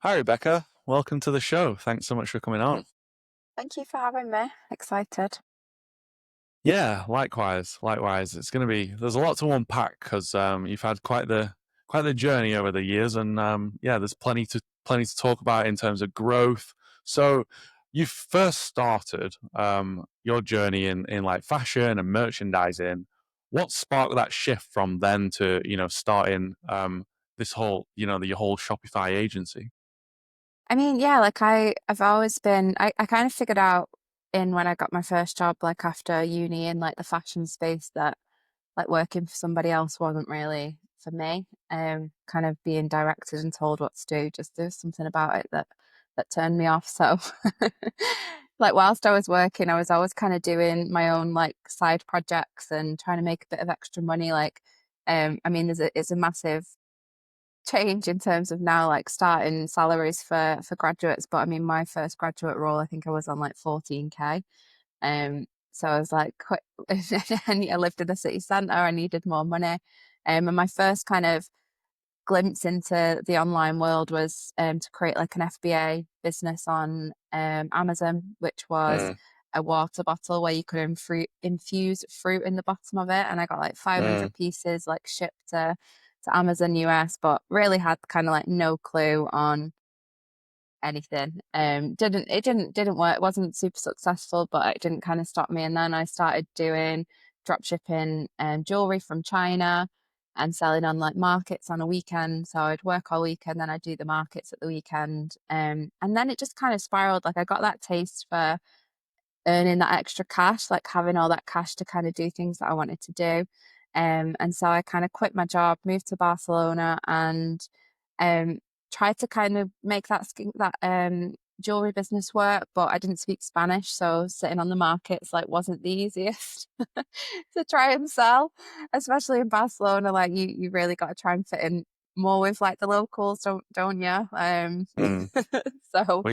Hi, Rebecca. Welcome to the show. Thanks so much for coming on. Thank you for having me. Excited. Yeah, likewise. Likewise. There's a lot to unpack because you've had quite the journey over the years, and yeah, there's plenty to talk about in terms of growth. So, you first started your journey in like fashion and merchandising. What sparked that shift from then to starting this whole the whole Shopify agency? I mean, yeah, I've always been I kind of figured out in when I got my first job, like after uni in like the fashion space that like working for somebody else wasn't really for me. Kind of being directed and told what to do, just there's something about it that turned me off. So like whilst I was working, I was always kind of doing my own like side projects and trying to make a bit of extra money. I mean, it's a massive change in terms of now like starting salaries for graduates, but I mean my first graduate role I think I was on like 14k. So I was like quite, and I lived in the city centre. I needed more money. And my first kind of glimpse into the online world was to create like an FBA business on Amazon, which was Mm, a water bottle where you could infuse fruit in the bottom of it. And I got like mm, 500 pieces like shipped to Amazon US, but really had kind of like no clue on anything. Didn't work. It wasn't super successful, but it didn't kind of stop me. And then I started doing drop shipping jewelry from China and selling on like markets on a weekend. So I'd work all weekend, then I'd do the markets at the weekend. And then it just kind of spiraled. Like I got that taste for earning that extra cash, like having all that cash to kind of do things that I wanted to do. And so I kind of quit my job, moved to Barcelona, and um, tried to kind of make that jewelry business work. But I didn't speak Spanish, so sitting on the markets like wasn't the easiest to try and sell, especially in Barcelona. Like you really got to try and fit in more with like the locals, don't you? mm. So.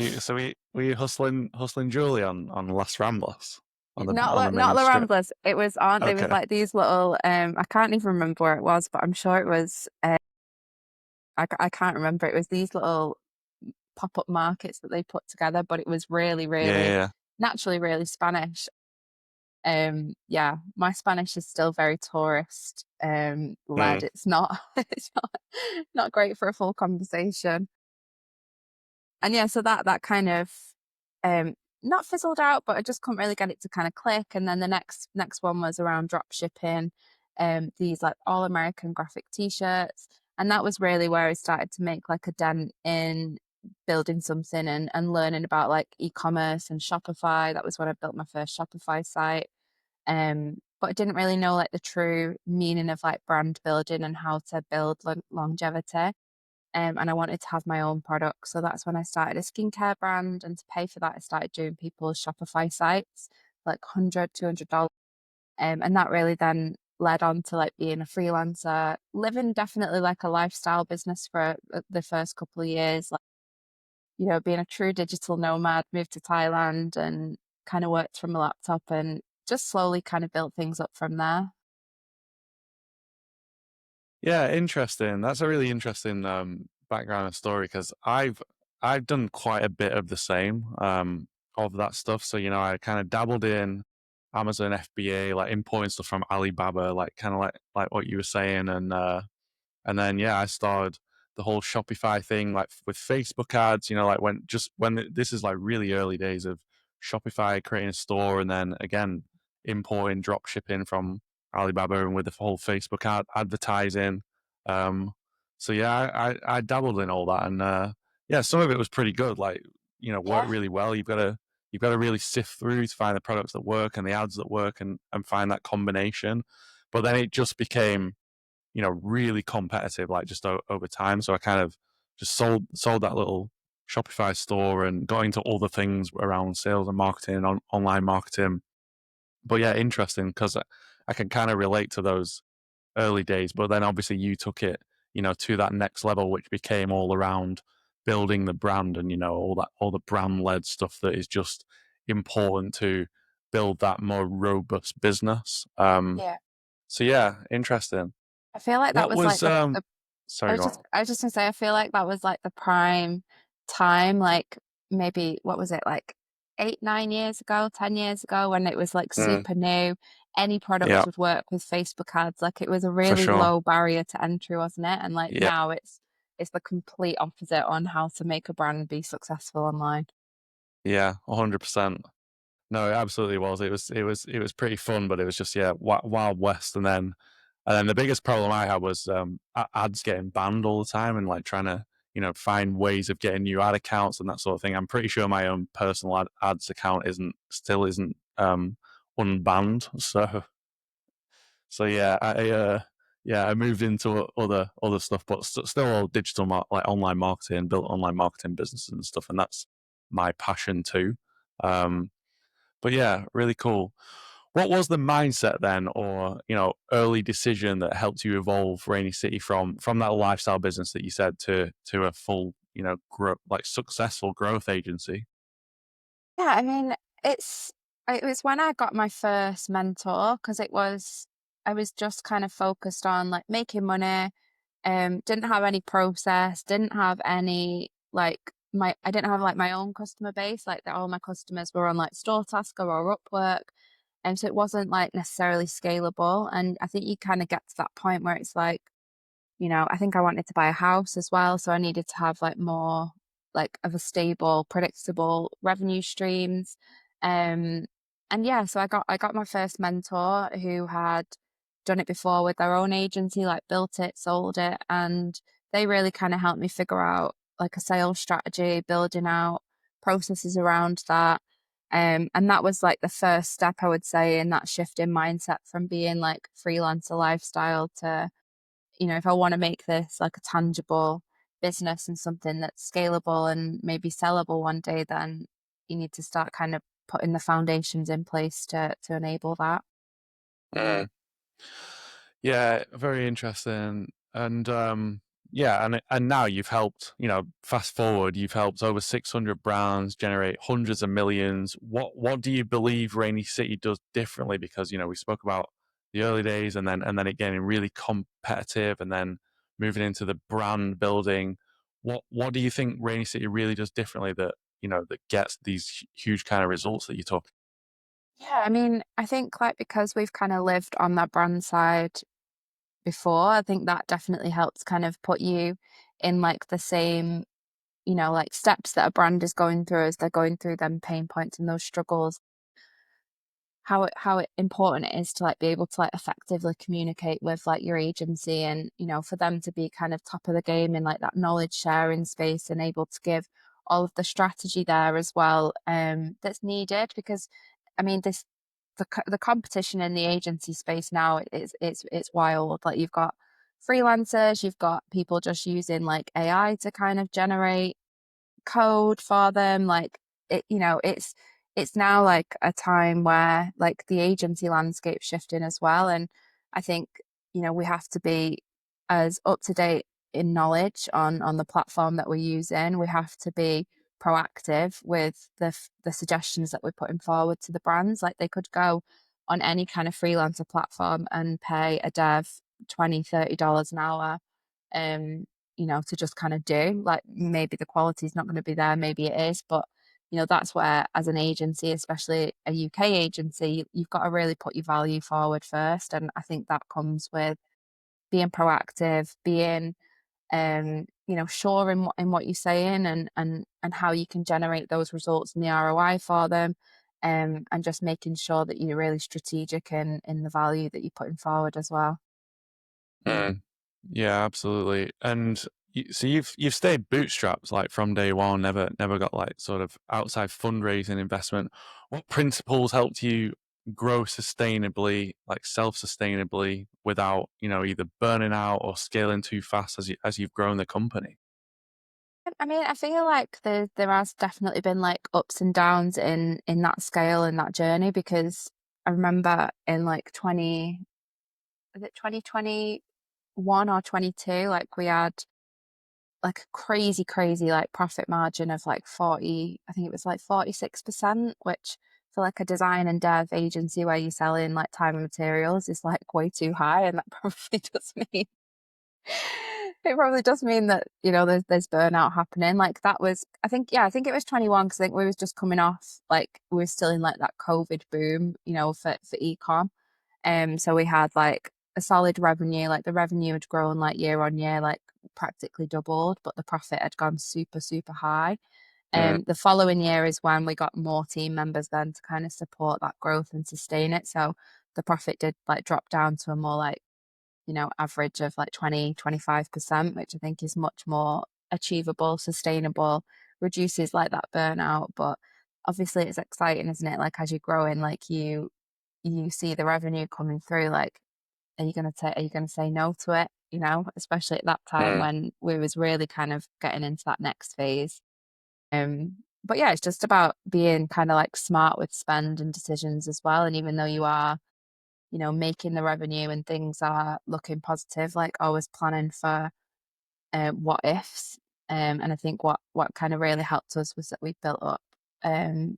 Were you hustling Julie on Las Ramblas on the Not main the strip? Ramblers. It was on. There was Okay. like these little. I can't even remember where it was, but I'm sure it was. I can't remember. It was these little pop-up markets that they put together, but it was really, Yeah, yeah, really yeah. naturally really Spanish. Yeah, my Spanish is still very tourist led. Mm, It's not. It's not great for a full conversation. And yeah, so that kind of um not fizzled out, but I just couldn't really get it to kind of click. And then the next one was around drop shipping, these like all American graphic t-shirts. And that was really where I started to make like a dent in building something and learning about like ecommerce and Shopify. That was when I built my first Shopify site. But I didn't really know like the true meaning of like brand building and how to build longevity. And I wanted to have my own product. So that's when I started a skincare brand. And to pay for that, I started doing people's Shopify sites, like 100, $200. And that really then led on to like being a freelancer, living definitely like a lifestyle business for the first couple of years, like, being a true digital nomad, moved to Thailand and kind of worked from a laptop and just slowly kind of built things up from there. yeah, interesting. That's a really interesting background and story because I've done quite a bit of the same of that stuff. So I kind of dabbled in Amazon FBA, like importing stuff from Alibaba, like kind of like what you were saying, and then yeah, I started the whole Shopify thing, like with Facebook ads. Like this is like really early days of Shopify creating a store, and then again importing drop shipping from Alibaba, and with the whole Facebook advertising. Um, so yeah, I dabbled in all that, and yeah, some of it was pretty good. Like worked Yeah. really well. You've got to really sift through to find the products that work and the ads that work, and find that combination. But then it just became really competitive, like just over time. So I kind of just sold that little Shopify store and got into other things around sales and marketing and online marketing. But yeah, interesting because I can kind of relate to those early days. But then obviously you took it, to that next level, which became all around building the brand and all the brand led stuff that is just important to build that more robust business. Yeah. So yeah, interesting. I feel like that What was like was the sorry, go on. I was just gonna say, I feel like that was like the prime. time, like maybe what was it, like 8, 9 years ago, 10 years ago when it was like Mm, super new. Any yeah, products would work with Facebook ads. Like it was a for really sure. low barrier to entry, wasn't it? And like Yeah, now it's the complete opposite on how to make a brand be successful online. yeah, 100%. No, it absolutely was. It was pretty fun, but it was just, yeah, Wild West. And then the biggest problem I had was ads getting banned all the time, and like trying to find ways of getting new ad accounts and that sort of thing. I'm pretty sure my own personal ads account isn't unbanned. So yeah, I moved into other stuff, but still all digital like online marketing, built online marketing businesses and stuff, and that's my passion too. Um, but yeah, really cool. What was the mindset then, or early decision that helped you evolve Rainy City from that lifestyle business that you said to a full, like successful growth agency? Yeah, I mean, it was when I got my first mentor because I was just kind of focused on like making money. Didn't have any process, didn't have any like I didn't have like my own customer base, like that all my customers were on like Store Tasker or Upwork. And so it wasn't like necessarily scalable. And I think you kind of get to that point where it's like, I think I wanted to buy a house as well, so I needed to have like more like of a stable, predictable revenue streams. Um, and yeah, so I got my first mentor who had done it before with their own agency, like built it, sold it, and they really kind of helped me figure out like a sales strategy, building out processes around that. And that was like the first step I would say in that shift in mindset from being like freelancer lifestyle to if I want to make this like a tangible business and something that's scalable and maybe sellable one day, then you need to start kind of putting the foundations in place to enable that. Yeah, very interesting. And yeah, and now you've helped, fast forward, you've helped over 600 brands generate hundreds of millions. What do you believe Rainy City does differently? Because, we spoke about the early days, and then it getting really competitive, and then moving into the brand building. What do you think Rainy City really does differently that gets these huge kind of results that you talk? Yeah, I mean, I think like because we've kind of lived on that brand side before, I think that definitely helps kind of put you in like the same, like steps that a brand is going through as they're going through them pain points and those struggles. How it important it is to like be able to like effectively communicate with like your agency and for them to be kind of top of the game in like that knowledge sharing space and able to give all of the strategy there as well that's needed because I mean the competition in the agency space now is it's wild. Like you've got freelancers, you've got people just using like AI to kind of generate code for them. Like it's now like a time where like the agency landscape shifting as well. And I think, we have to be as up to date in knowledge on the platform that we're using. We have to be proactive with the suggestions that we're putting forward to the brands. Like they could go on any kind of freelancer platform and pay a dev 20, $30 an hour um, to just kind of do. Like maybe the quality is not going to be there, maybe it is, but that's where as an agency, especially a UK agency, you've got to really put your value forward first. And I think that comes with being proactive, being sure in what you're saying and how you can generate those results and the ROI for them. And just making sure that you're really strategic in the value that you're putting forward as well. Mm. Yeah, absolutely. And so you've stayed bootstrapped like from day one, never got like sort of outside fundraising investment. What principles helped you grow sustainably, like self-sustainably, without either burning out or scaling too fast as you've grown the company? I mean, I feel like there has definitely been like ups and downs in that scale and that journey because I remember in like 2021 or 22, like we had like a crazy like profit margin of like 40, I think it was like 46%, which for like a design and dev agency where you're selling like time and materials is like way too high. And that probably does mean It probably does mean that, there's burnout happening. Like that was, I think it was 21 because I think we was just coming off, like we were still in like that COVID boom, for ecom. So we had like a solid revenue, like the revenue had grown like year on year, like practically doubled, but the profit had gone super, super high. Mm, The following year is when we got more team members then to kind of support that growth and sustain it. So the profit did like drop down to a more like, average of like 20-25%, which I think is much more achievable, sustainable, reduces like that burnout. But obviously it's exciting, isn't it? Like as you're growing, like you see the revenue coming through, like are you gonna say no to it? Especially at that time mm, when we was really kind of getting into that next phase. But yeah, it's just about being kind of like smart with spend and decisions as well. And even though you are, making the revenue and things are looking positive, like always planning for what ifs. And I think what kind of really helped us was that we built up, um,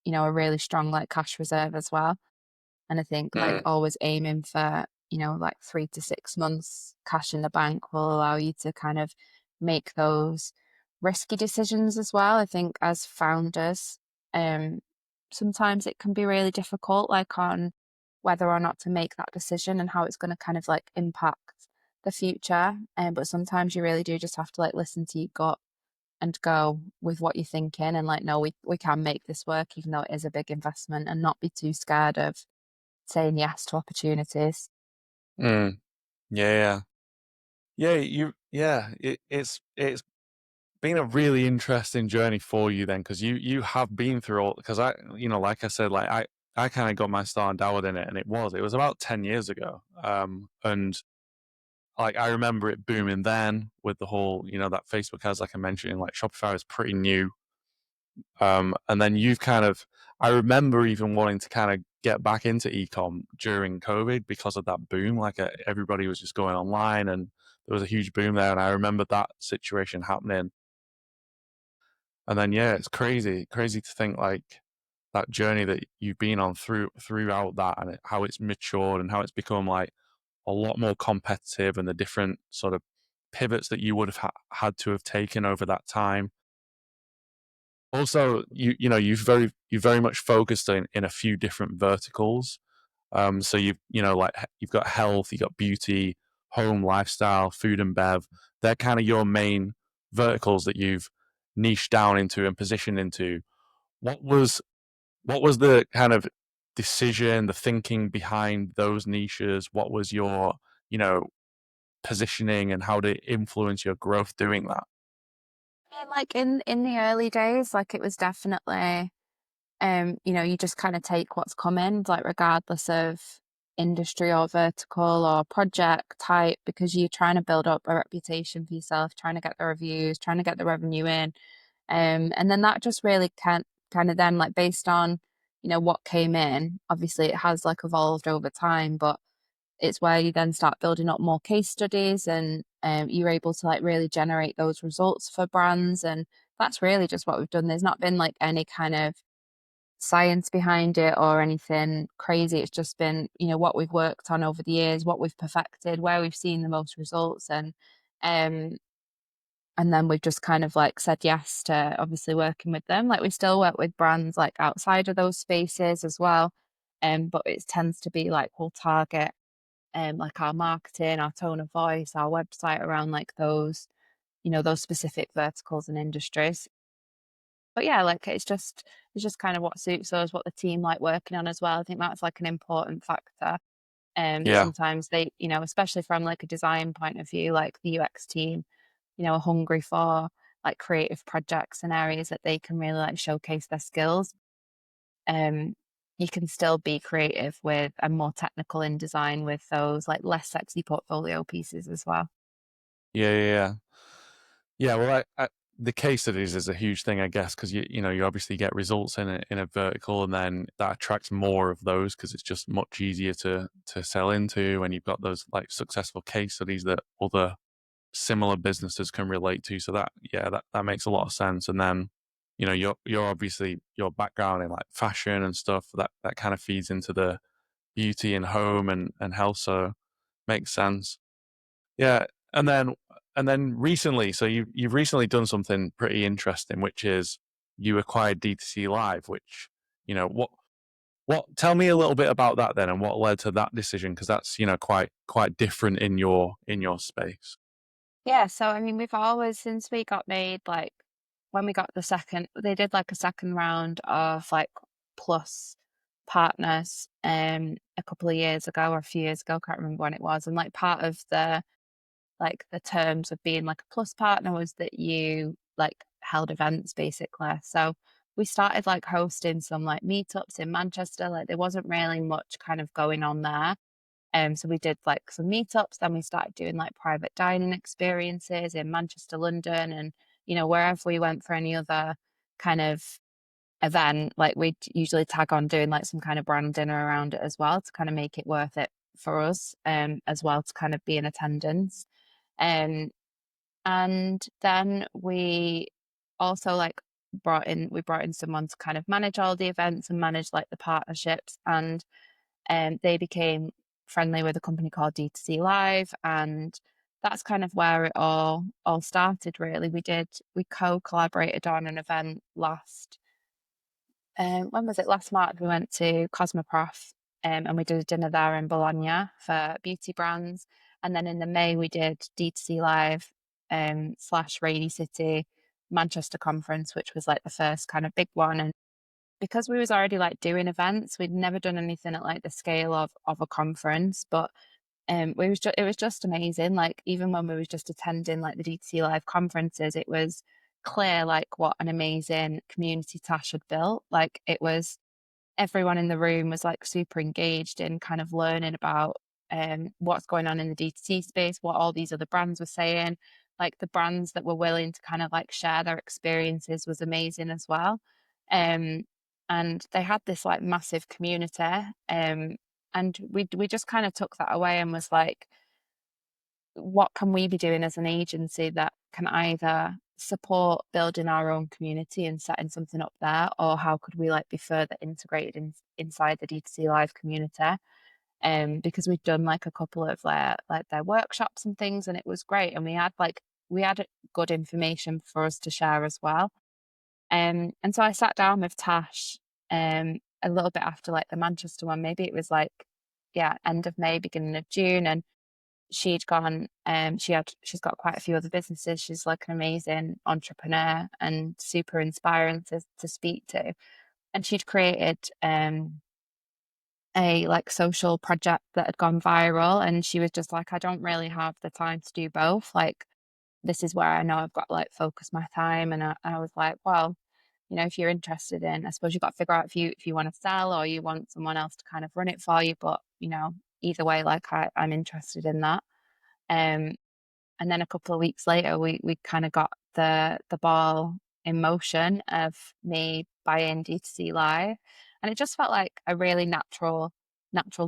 a really strong like cash reserve as well. And I think like mm, always aiming for, like 3 to 6 months cash in the bank will allow you to kind of make those risky decisions as well. I think as founders, um, sometimes it can be really difficult, like on whether or not to make that decision and how it's going to kind of like impact the future. But sometimes you really do just have to like listen to your gut and go with what you're thinking and like, no, we can make this work, even though it is a big investment, and not be too scared of saying yes to opportunities. mm. Yeah, yeah, it's been a really interesting journey for you then, because you have been through all. Because like I said, like I kind of got my start and dabbled in it, and it was about 10 years ago. And like I remember it booming then with the whole, that Facebook ads, like I mentioned, like Shopify was pretty new. And then you've kind of, I remember even wanting to kind of get back into ecom during COVID because of that boom. Like everybody was just going online, and there was a huge boom there. And I remember that situation happening. And then, yeah, it's crazy to think like that journey that you've been on throughout that, and how it's matured and how it's become like a lot more competitive, and the different sort of pivots that you would have had to have taken over that time. Also, you very much focused in a few different verticals. So like you've got health, you've got beauty, home, lifestyle, food and bev. They're kind of your main verticals that you've niched down into and positioned into. What was what was the kind of decision, the thinking behind those niches? What was your, you know, positioning, and how did it influence your growth doing that? And like in the early days, like it was definitely you just kind of take what's coming, like regardless of industry or vertical or project type, because you're trying to build up a reputation for yourself, trying to get the reviews, trying to get the revenue in. And then that just really can kind of then like based on, what came in, obviously it has like evolved over time, but it's where you then start building up more case studies and you're able to like really generate those results for brands. And that's really just what we've done. There's not been like any kind of science behind it or anything crazy. It's just been, what we've worked on over the years, what we've perfected, where we've seen the most results. Um, and then we've just kind of like said yes to obviously working with them. Like we still work with brands like outside of those spaces as well. But it tends to be like we'll target like our marketing, our tone of voice, our website around like those specific verticals and industries. But yeah, like it's just kind of what suits us, what the team like working on as well. I think that's like an important factor. Yeah. Sometimes they, especially from like a design point of view, like the UX team, are hungry for like creative projects and areas that they can really like showcase their skills. Um, you can still be creative with and more technical in design with those like less sexy portfolio pieces as well. Yeah. Yeah, well, the case studies is a huge thing, I guess, because you obviously get results in a vertical, and then that attracts more of those because it's just much easier to sell into when you've got those like successful case studies that other similar businesses can relate to. So that makes a lot of sense. And then you're obviously your background in like fashion and stuff that kind of feeds into the beauty and home and health, so makes sense. Yeah, and then and then recently, so you've recently done something pretty interesting, which is you acquired D2C Live, which, you know, tell me a little bit about that then, and what led to that decision, because that's, you know, quite different in your space. Yeah, so I mean, we've always, since we got made, like when we got the second, they did like a second round of like plus partners a couple of years ago or a few years ago, can't remember when it was. And like part of the like the terms of being like a plus partner was that you like held events basically. So we started like hosting some like meetups in Manchester. Like there wasn't really much kind of going on there. So we did like some meetups, then we started doing like private dining experiences in Manchester, London, and wherever we went for any other kind of event, like we'd usually tag on doing like some kind of brand dinner around it as well to kind of make it worth it for us, as well to kind of be in attendance. Um, and then we also like brought in someone to kind of manage all the events and manage like the partnerships, and they became friendly with a company called D2C Live, and that's kind of where it all started. Really, we co-collaborated on an event last when was it? Last March, we went to Cosmoprof, and we did a dinner there in Bologna for beauty brands. And then in the May, we did D2C Live slash Rainy City Manchester conference, which was like the first kind of big one. And because we was already like doing events, we'd never done anything at like the scale of a conference, but it was just amazing. Like even when we was just attending like the DTC Live conferences, it was clear like what an amazing community Tash had built. Like it was, everyone in the room was like super engaged in kind of learning about what's going on in the D2C space, what all these other brands were saying. Like the brands that were willing to kind of like share their experiences was amazing as well. Um, and they had this like massive community. And we just kind of took that away and was like, what can we be doing as an agency that can either support building our own community and setting something up there, or how could we like be further integrated inside the D2C Live community? Because we'd done like a couple of their workshops and things, and it was great, and we had good information for us to share as well. And so I sat down with Tash a little bit after like the Manchester one, maybe it was like, yeah, end of May, beginning of June, and she'd gone, she's got quite a few other businesses. She's like an amazing entrepreneur and super inspiring to speak to. And she'd created a like social project that had gone viral, and she was just like, I don't really have the time to do both. Like this is where I know I've got to like focus my time. And I was like, well, if you're interested in, I suppose you've got to figure out if you want to sell or you want someone else to kind of run it for you. But either way, like I'm interested in that. Um, and then a couple of weeks later, we kind of got the ball in motion of me buying D2C Live, and it just felt like a really natural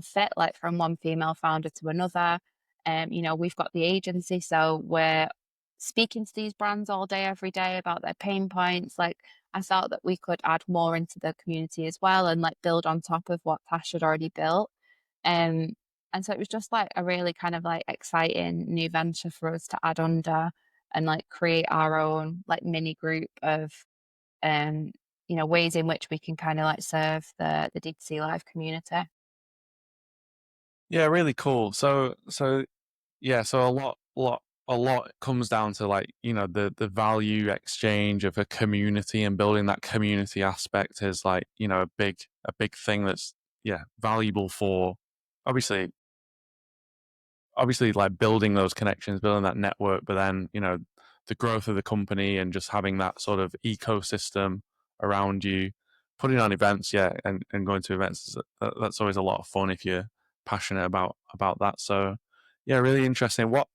fit, like from one female founder to another. We've got the agency, so we're speaking to these brands all day, every day about their pain points. Like I felt that we could add more into the community as well, and like build on top of what Tash had already built. Um, and so it was just like a really kind of like exciting new venture for us to add under and like create our own like mini group of um, ways in which we can kind of like serve the D2C Live community. Yeah, really cool. So yeah, so a lot comes down to, like, you know, the value exchange of a community, and building that community aspect is, like, you know, a big thing that's, yeah, valuable for obviously like building those connections, building that network, but then, you know, the growth of the company and just having that sort of ecosystem around you, putting on events, yeah, and going to events, that's always a lot of fun if you're passionate about that. So yeah, really interesting. What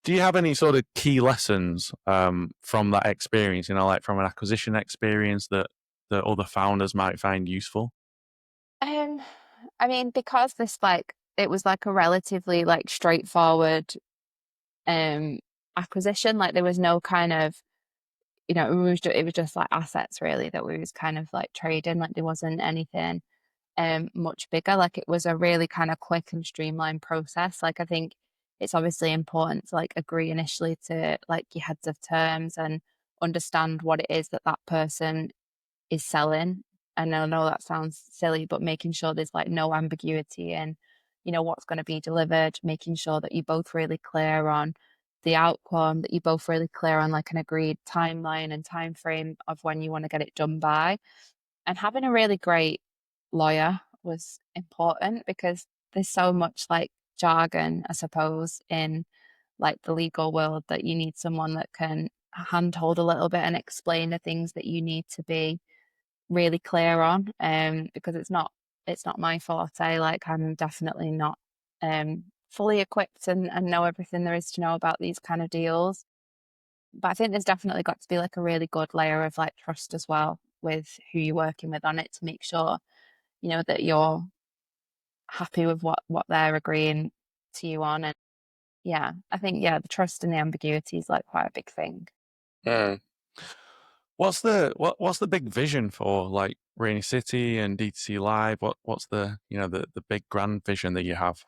do you have any sort of key lessons from that experience, you know, like from an acquisition experience that other founders might find useful? Um, I mean, because it was like a relatively like straightforward um acquisition, like there was no kind of, it was just like assets really that we was kind of like trading. Like there wasn't anything much bigger. Like it was a really kind of quick and streamlined process. Like I think it's obviously important to like agree initially to like your heads of terms and understand what it is that that person is selling. And I know that sounds silly, but making sure there's like no ambiguity in, what's going to be delivered, making sure that you're both really clear on the outcome, that you're both really clear on like an agreed timeline and time frame of when you want to get it done by. And having a really great lawyer was important because there's so much like jargon, I suppose, in like the legal world that you need someone that can handhold a little bit and explain the things that you need to be really clear on, because it's not my forte. Like I'm definitely not fully equipped and know everything there is to know about these kind of deals. But I think there's definitely got to be like a really good layer of like trust as well with who you're working with on it to make sure, that you're happy with what they're agreeing to you on. And yeah, I think the trust and the ambiguity is like quite a big thing. Mm. What's the big vision for like Rainy City and D2C Live? What's the the big grand vision that you have?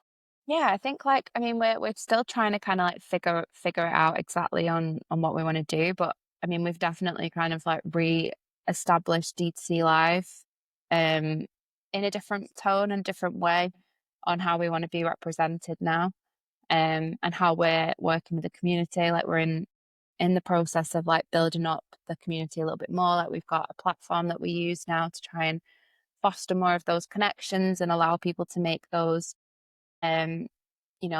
Yeah, I think like I mean we're still trying to kind of like figure it out exactly on what we want to do, but I mean we've definitely kind of like re-established D2C Live um in a different tone and different way on how we want to be represented now, and how we're working with the community. Like we're in the process of like building up the community a little bit more. Like we've got a platform that we use now to try and foster more of those connections and allow people to make those um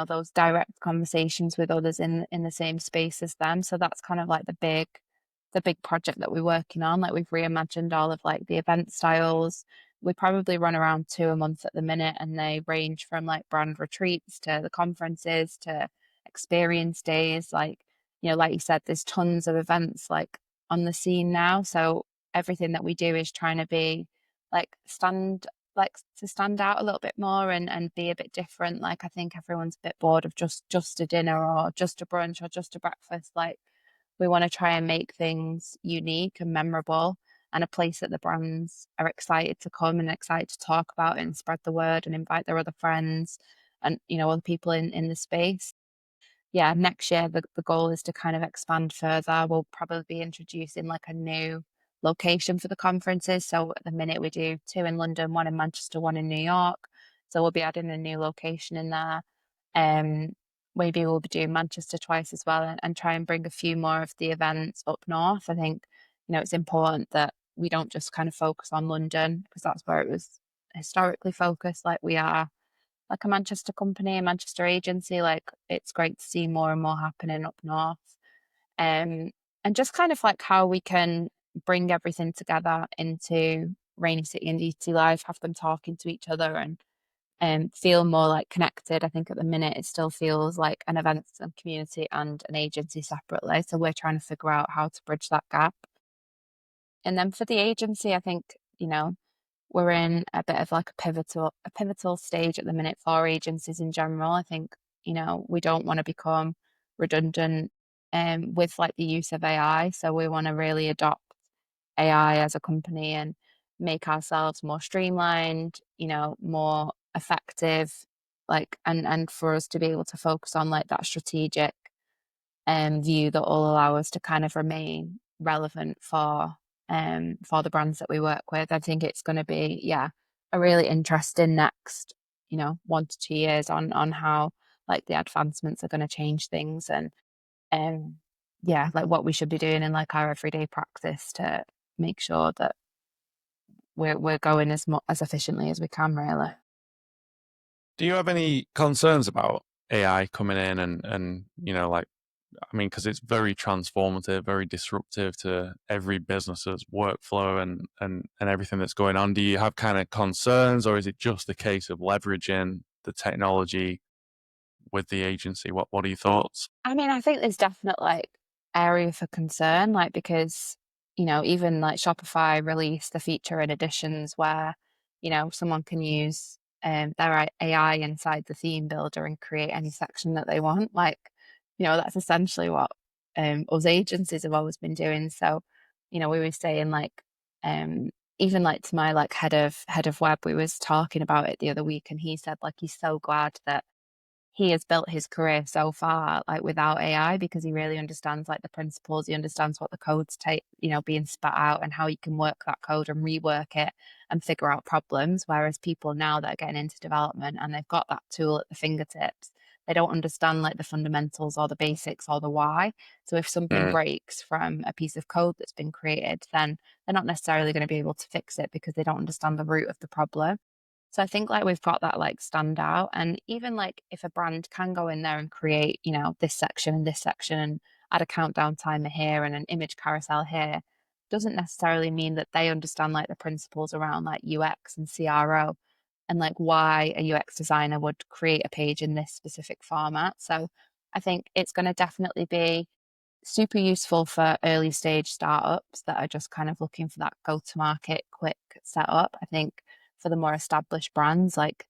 those direct conversations with others in the same space as them. So that's kind of like the big project that we're working on. Like we've reimagined all of like the event styles. We probably run around two a month at the minute, and they range from like brand retreats to the conferences to experience days. Like, like you said, there's tons of events like on the scene now. So everything that we do is trying to be like stand out a little bit more and be a bit different. Like I think everyone's a bit bored of just a dinner or just a brunch or just a breakfast. Like we want to try and make things unique and memorable and a place that the brands are excited to come and excited to talk about it and spread the word and invite their other friends and other people in the space. Yeah, next year the goal is to kind of expand further. We'll probably be introducing like a new location for the conferences. So at the minute we do two in London, one in Manchester, one in New York. So we'll be adding a new location in there. Um, Maybe we'll be doing Manchester twice as well and try and bring a few more of the events up north. I think, it's important that we don't just kind of focus on London because that's where it was historically focused. Like we are like a Manchester company, a Manchester agency. Like it's great to see more and more happening up north. Um, and just kind of like how we can bring everything together into Rainy City and DT Live, have them talking to each other and feel more like connected. I think at the minute it still feels like an events and community and an agency separately. So we're trying to figure out how to bridge that gap. And then for the agency, I think, we're in a bit of like a pivotal stage at the minute for agencies in general. I think, we don't want to become redundant with like the use of AI. So we want to really adopt AI as a company and make ourselves more streamlined, more effective, like and for us to be able to focus on like that strategic view that will allow us to kind of remain relevant for the brands that we work with. I think it's going to be a really interesting next 1 to 2 years on how like the advancements are going to change things and like what we should be doing in like our everyday practice to make sure that we're going as efficiently as we can really. Do you have any concerns about AI coming in and like I mean, because it's very transformative, very disruptive to every business's workflow and everything that's going on. Do you have kind of concerns, or is it just a case of leveraging the technology with the agency? What are your thoughts? I mean, I think there's definite like area for concern, like because even like Shopify released the feature in editions where someone can use their AI inside the theme builder and create any section that they want. Like that's essentially what us agencies have always been doing. So we were saying like um even like to my like head of web, we was talking about it the other week, and he said like he's so glad that he has built his career so far like without AI because he really understands like the principles. He understands what the code's being spat out and how you can work that code and rework it and figure out problems. Whereas people now that are getting into development and they've got that tool at the fingertips, they don't understand like the fundamentals or the basics or the why. So if something Mm. breaks from a piece of code that's been created, then they're not necessarily going to be able to fix it because they don't understand the root of the problem. So I think like we've got that like standout. And even like if a brand can go in there and create, this section and add a countdown timer here and an image carousel here, doesn't necessarily mean that they understand like the principles around like UX and CRO and like why a UX designer would create a page in this specific format. So I think it's going to definitely be super useful for early stage startups that are just kind of looking for that go to market quick setup. I think for the more established brands, like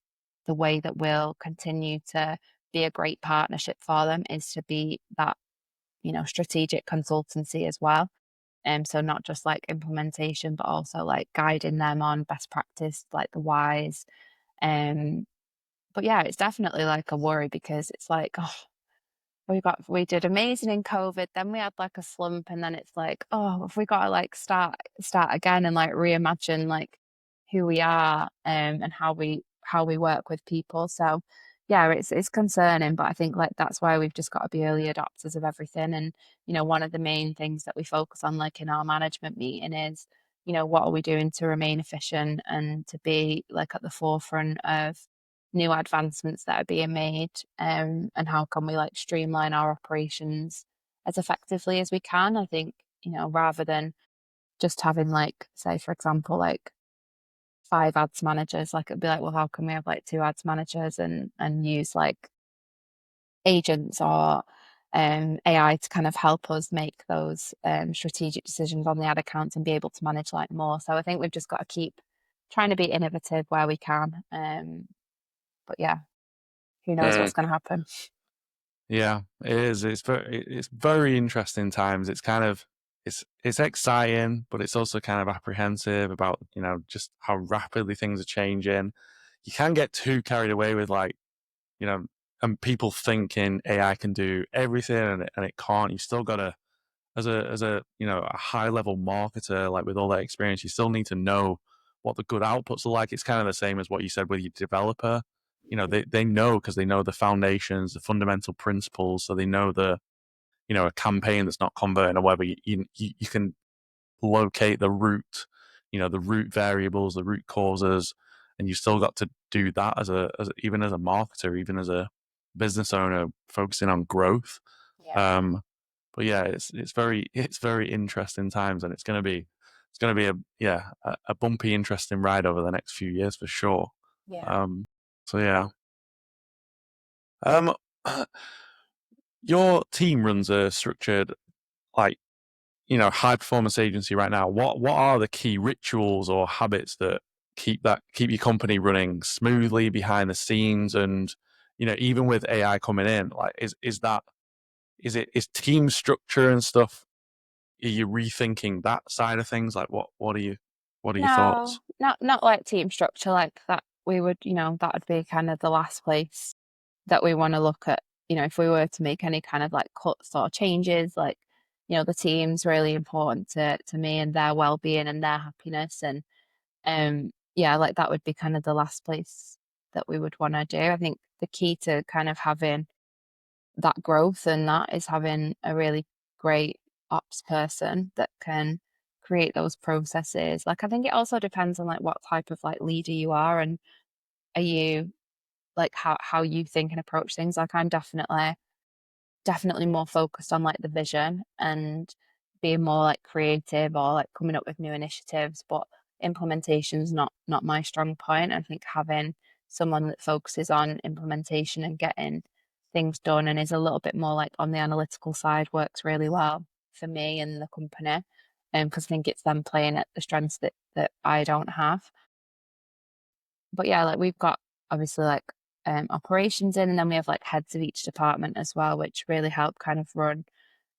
the way that we'll continue to be a great partnership for them is to be that, strategic consultancy as well. So not just like implementation, but also like guiding them on best practice, like the whys. Um, but yeah, it's definitely like a worry because it's like, oh, we did amazing in COVID, then we had like a slump, and then it's like, oh, if we gotta like start again and like reimagine like who we are and how we work with people. So yeah, it's concerning, but I think like that's why we've just got to be early adopters of everything. And one of the main things that we focus on like in our management meeting is, what are we doing to remain efficient and to be like at the forefront of new advancements that are being made, and how can we like streamline our operations as effectively as we can. I think, rather than just having like, say, for example, like five ads managers, like it'd be like, well, how can we have like two ads managers and use like agents or AI to kind of help us make those strategic decisions on the ad accounts and be able to manage like more. So I think we've just got to keep trying to be innovative where we can. But yeah, who knows Mm. what's going to happen. Yeah, it is. It's very interesting times. It's kind of it's exciting, but it's also kind of apprehensive about, just how rapidly things are changing. You can get too carried away with like, you know, and people thinking AI can do everything and it can't. You still gotta, as a a high level marketer, like with all that experience, you still need to know what the good outputs are like. It's kind of the same as what you said with your developer. They know because they know the foundations, the fundamental principles, so they know a campaign that's not converting or whatever. You can locate the root variables, the root causes, and you've still got to do that even as a marketer, even as a business owner focusing on growth. Yeah. Um, but yeah, it's very interesting times, and it's gonna be a bumpy, interesting ride over the next few years for sure. Yeah. So yeah, um, your team runs a structured like high performance agency right now. What are the key rituals or habits that keep your company running smoothly behind the scenes? And even with AI coming in, like is team structure and stuff, are you rethinking that side of things? Like what are your No, thoughts? not like team structure like that. We would, that would be kind of the last place that we want to look at. If we were to make any kind of like cuts or changes, like, the team's really important to me and their well-being and their happiness. And yeah, like that would be kind of the last place that we would want to do. I think the key to kind of having that growth and that is having a really great ops person that can create those processes. Like I think it also depends on like what type of like leader you are and are you like how you think and approach things. Like I'm definitely more focused on like the vision and being more like creative or like coming up with new initiatives, but implementation's not my strong point. I think having someone that focuses on implementation and getting things done and is a little bit more like on the analytical side works really well for me and the company. Because I think it's them playing at the strengths that I don't have. But yeah, like we've got obviously like operations in, and then we have like heads of each department as well, which really help kind of run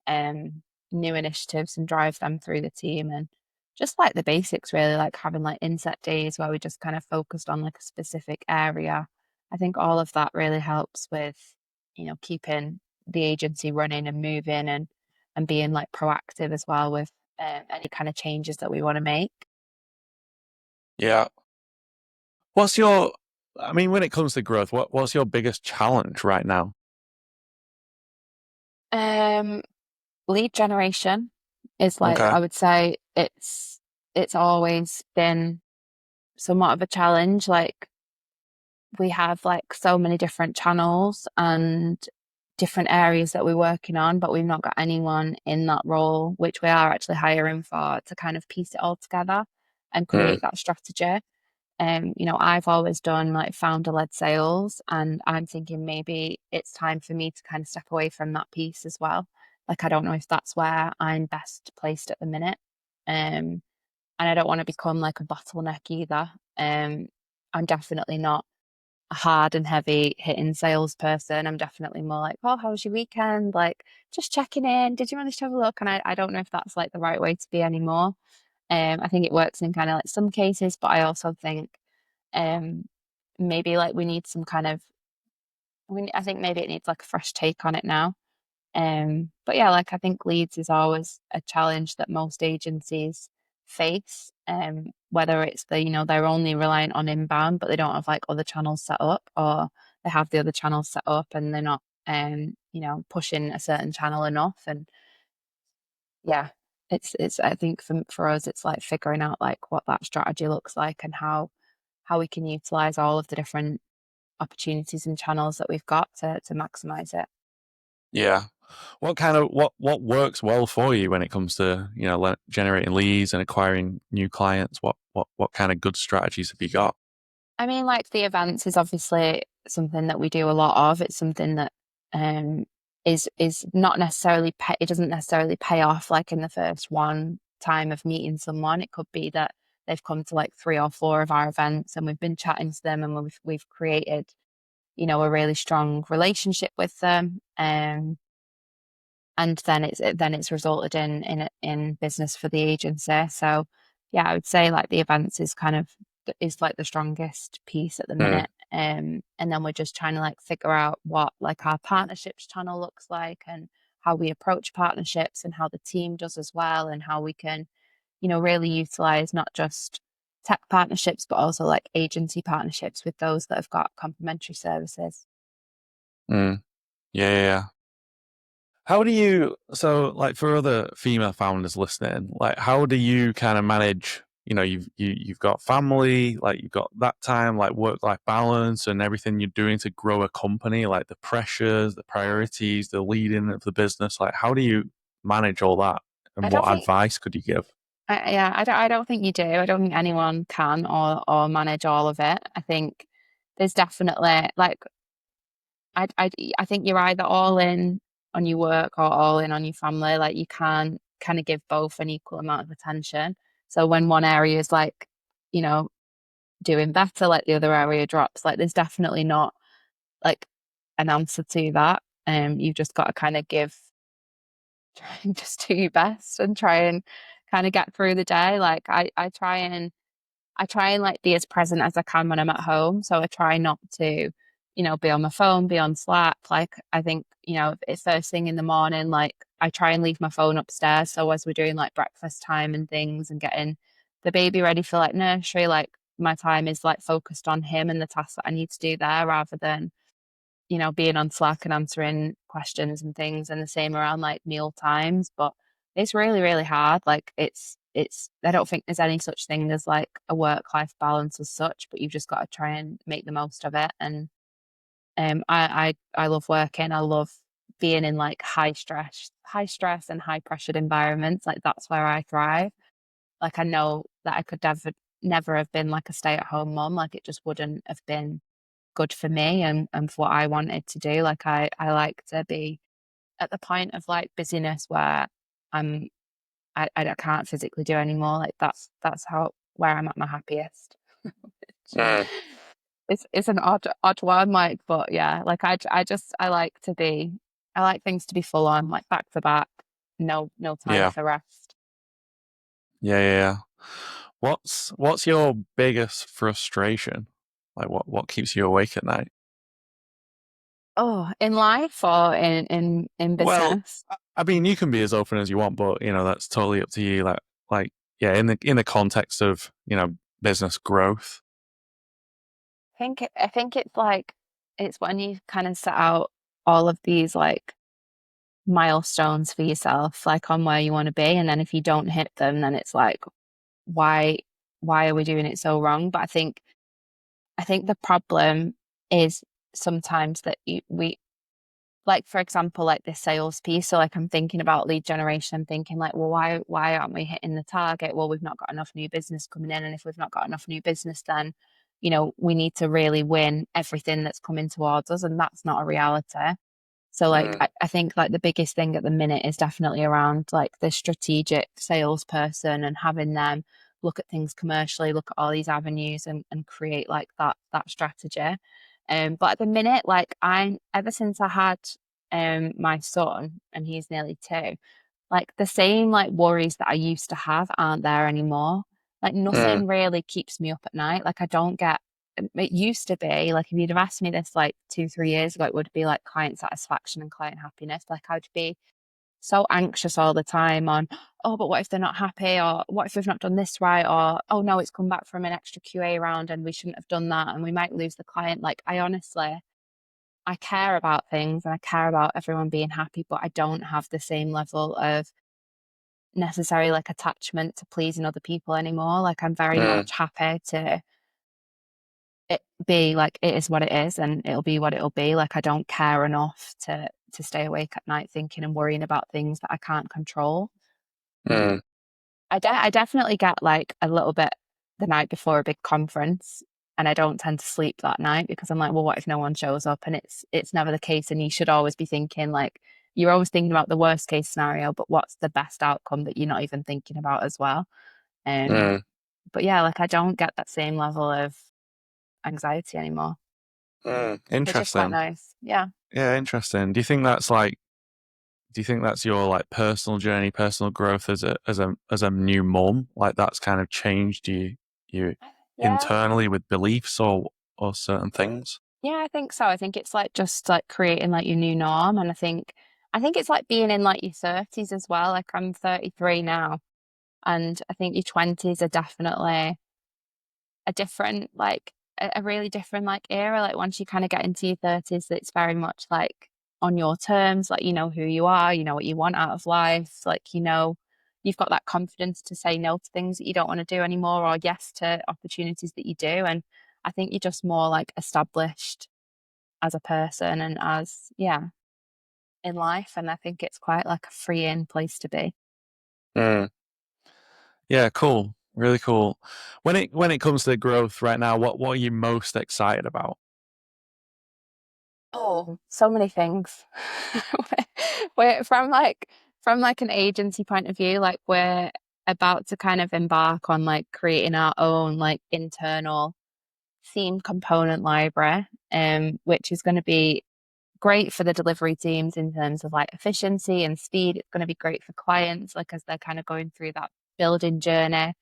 um new initiatives and drive them through the team. And just like the basics really, like having like inset days where we just kind of focused on like a specific area. I think all of that really helps with keeping the agency running and moving, and being like proactive as well with any kind of changes that we want to make. Yeah. I mean, when it comes to growth, what's your biggest challenge right now? Um, Lead generation is like, Okay. I would say it's always been somewhat of a challenge. Like we have like so many different channels and different areas that we're working on, but we've not got anyone in that role, which we are actually hiring for, to kind of piece it all together and Mm, create that strategy. I've always done like founder-led sales, and I'm thinking maybe it's time for me to kind of step away from that piece as well. Like I don't know if that's where I'm best placed at the minute. And I don't want to become like a bottleneck either. I'm definitely not a hard and heavy hitting salesperson. I'm definitely more like, oh, how was your weekend? Like just checking in. Did you manage to have a look? And I don't know if that's like the right way to be anymore. I think it works in kind of like some cases, but I also think um maybe like we need some kind of I think maybe it needs like a fresh take on it now. But yeah, like I think leads is always a challenge that most agencies face. Whether it's they're only reliant on inbound, but they don't have like other channels set up, or they have the other channels set up and they're not pushing a certain channel enough. And yeah, it's I think for us it's like figuring out like what that strategy looks like and how we can utilize all of the different opportunities and channels that we've got to maximize it. yeah. What works well for you when it comes to, generating leads and acquiring new clients? What kind of good strategies have you got? I mean, like the events is obviously something that we do a lot of. It's something that um is not necessarily it doesn't necessarily pay off like in the first one time of meeting someone. It could be that they've come to like three or four of our events and we've been chatting to them and we've created, a really strong relationship with them. And then it's resulted in business for the agency. So yeah, I would say like the events is kind of is like the strongest piece at the Mm, minute. And then we're just trying to like figure out what like our partnerships channel looks like, and how we approach partnerships, and how the team does as well, and how we can, really utilize not just tech partnerships but also like agency partnerships with those that have got complementary services. mm. Yeah, yeah, yeah. Like for other female founders listening, like how do you kind of manage, you've got family, like you've got that time, like work-life balance and everything you're doing to grow a company, like the pressures, the priorities, the leading of the business, like how do you manage all that? I And don't what think advice could you give? Yeah, I don't think you do. I don't think anyone can or manage all of it. I think there's definitely like I think you're either all in on your work or all in on your family. Like you can't kind of give both an equal amount of attention. So when one area is like, you know, doing better, like the other area drops, like there's definitely not like an answer to that. You've just got to kind of try and just do your best and try and kind of get through the day. Like I try and like be as present as I can when I'm at home. So I try not to, be on my phone, be on Slack. Like I think, if it's first thing in the morning, like I try and leave my phone upstairs. So as we're doing like breakfast time and things and getting the baby ready for like nursery, like my time is like focused on him and the tasks that I need to do there, rather than, being on Slack and answering questions and things, and the same around like meal times. But it's really, really hard. Like I don't think there's any such thing as like a work-life balance as such, but you've just got to try and make the most of it. And I love working. I love being in like high stress and high pressured environments. Like that's where I thrive. Like I know that I could never have been like a stay-at-home mom. Like it just wouldn't have been good for me and for what I wanted to do. Like I like to be at the point of like busyness where I'm I can't physically do anymore. Like that's how where I'm at my happiest. Mm, It's an odd one, like, but yeah, like I like to be I like things to be full on, like back to back, no time yeah, for rest. yeah, yeah, yeah. What's your biggest frustration? Like what keeps you awake at night? Oh, in life or in Well, business? I mean, you can be as open as you want, but you know that's totally up to you. Like, yeah, in the context of business growth. I think it's like it's when you kind of set out all of these like milestones for yourself, like on where you want to be, and then if you don't hit them, then it's like why why are we doing it so wrong? But I think the problem is sometimes that we like for example like this sales piece. So like I'm thinking about lead generation. I'm thinking like, well, why aren't we hitting the target? Well, we've not got enough new business coming in, and if we've not got enough new business, then we need to really win everything that's coming towards us, and that's not a reality. So like Mm, I think like the biggest thing at the minute is definitely around like the strategic salesperson and having them look at things commercially, look at all these avenues and create like that strategy. But at the minute, like I'm ever since I had my son and he's nearly 2, like the same like worries that I used to have aren't there anymore. Like mm, nothing really keeps me up at night. Like I don't get it used to be like if you'd have asked me this like 2, 3 years ago, it would be like client satisfaction and client happiness. Like I'd be so anxious all the time on, oh, but what if they're not happy? Or what if we've not done this right? Or, oh no, it's come back from an extra QA round and we shouldn't have done that and we might lose the client. Like I honestly, I care about things and I care about everyone being happy, but I don't have the same level of necessary like attachment to pleasing other people anymore. Like I'm very mm, much happy to it be like it is what it is and it'll be what it'll be. Like I don't care enough to stay awake at night thinking and worrying about things that I can't control. mm, I definitely get like a little bit the night before a big conference and I don't tend to sleep that night because I'm like, well, what if no one shows up? And it's never the case. And you should always be thinking like you're always thinking about the worst case scenario, but what's the best outcome that you're not even thinking about as well. Um, mm, but yeah, like I don't get that same level of anxiety anymore, which is quite Interesting. nice. Yeah. Yeah, interesting. Do you think that's your like personal journey, personal growth as a new mom? Like that's kind of changed you Yeah. internally with beliefs or certain things? Yeah, I think so. I think it's like just like creating like your new norm. And I think it's like being in like your 30s as well. Like I'm 33 now. And I think your 20s are definitely a different, like a really different like era. Like once you kind of get into your 30s, it's very much like on your terms, like you know who you are, you know what you want out of life, like you've got that confidence to say no to things that you don't want to do anymore or yes to opportunities that you do. And I think you're just more like established as a person and as yeah, in life. And I think it's quite like a freeing place to be. Mm. Yeah, cool. Really cool. When it comes to growth right now, what are you most excited about? Oh, so many things. We're from like an agency point of view, like we're about to kind of embark on like creating our own like internal theme component library, which is going to be great for the delivery teams in terms of like efficiency and speed. It's going to be great for clients, like as they're kind of going through that building journey.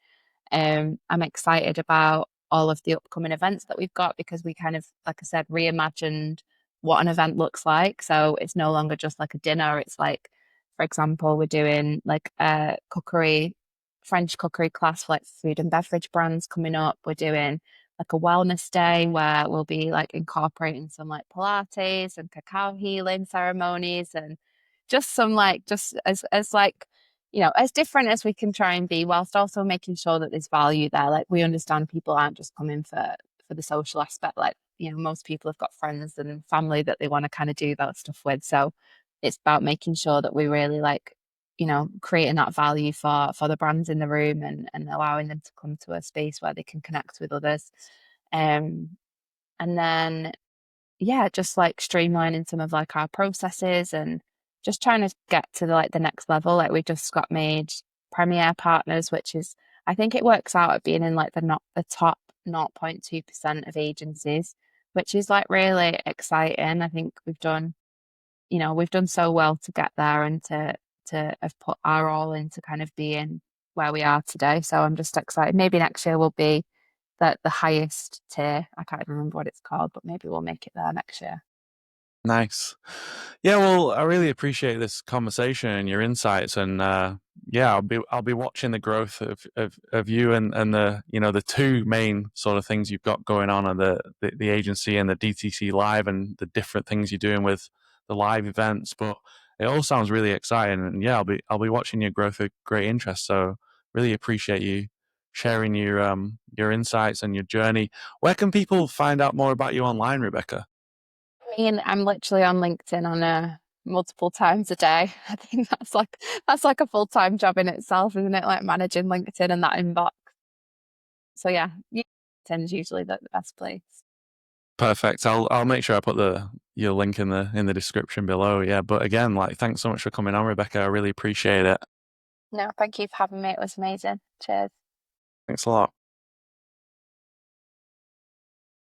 I'm excited about all of the upcoming events that we've got because we kind of, like I said, reimagined what an event looks like. So it's no longer just like a dinner. It's like, for example, we're doing like a French cookery class for like food and beverage brands coming up. We're doing like a wellness day where we'll be like incorporating some like Pilates and cacao healing ceremonies and just some like just as like as different as we can try and be, whilst also making sure that there's value there. Like we understand people aren't just coming for the social aspect. Like, most people have got friends and family that they want to kind of do that stuff with. So it's about making sure that we really like, creating that value for the brands in the room and allowing them to come to a space where they can connect with others. Um, and then yeah, just like streamlining some of like our processes and just trying to get to the next level. Like we just got made premier partners, which is I think it works out at being in like the not the top 0.2% of agencies, which is like really exciting. I think we've done so well to get there and to have put our all into kind of being where we are today. So I'm just excited. Maybe next year will be the highest tier. I can't even remember what it's called, but maybe we'll make it there next year. Nice. Yeah, well, I really appreciate this conversation and your insights, and yeah, I'll be watching the growth of you and the the two main sort of things you've got going on, and the agency and the DTC live, and the different things you're doing with the live events. But it all sounds really exciting, and yeah, I'll be watching your growth with great interest. So really appreciate you sharing your insights and your journey. Where can people find out more about you online, Rebecca? I mean, I'm literally on LinkedIn on multiple times a day. I think that's like a full-time job in itself, isn't it? Like managing LinkedIn and that inbox. So yeah, LinkedIn is usually the best place. Perfect. I'll make sure I put the your link in the description below. Yeah, but again, like, thanks so much for coming on, Rebecca. I really appreciate it. No, thank you for having me. It was amazing. Cheers. Thanks a lot.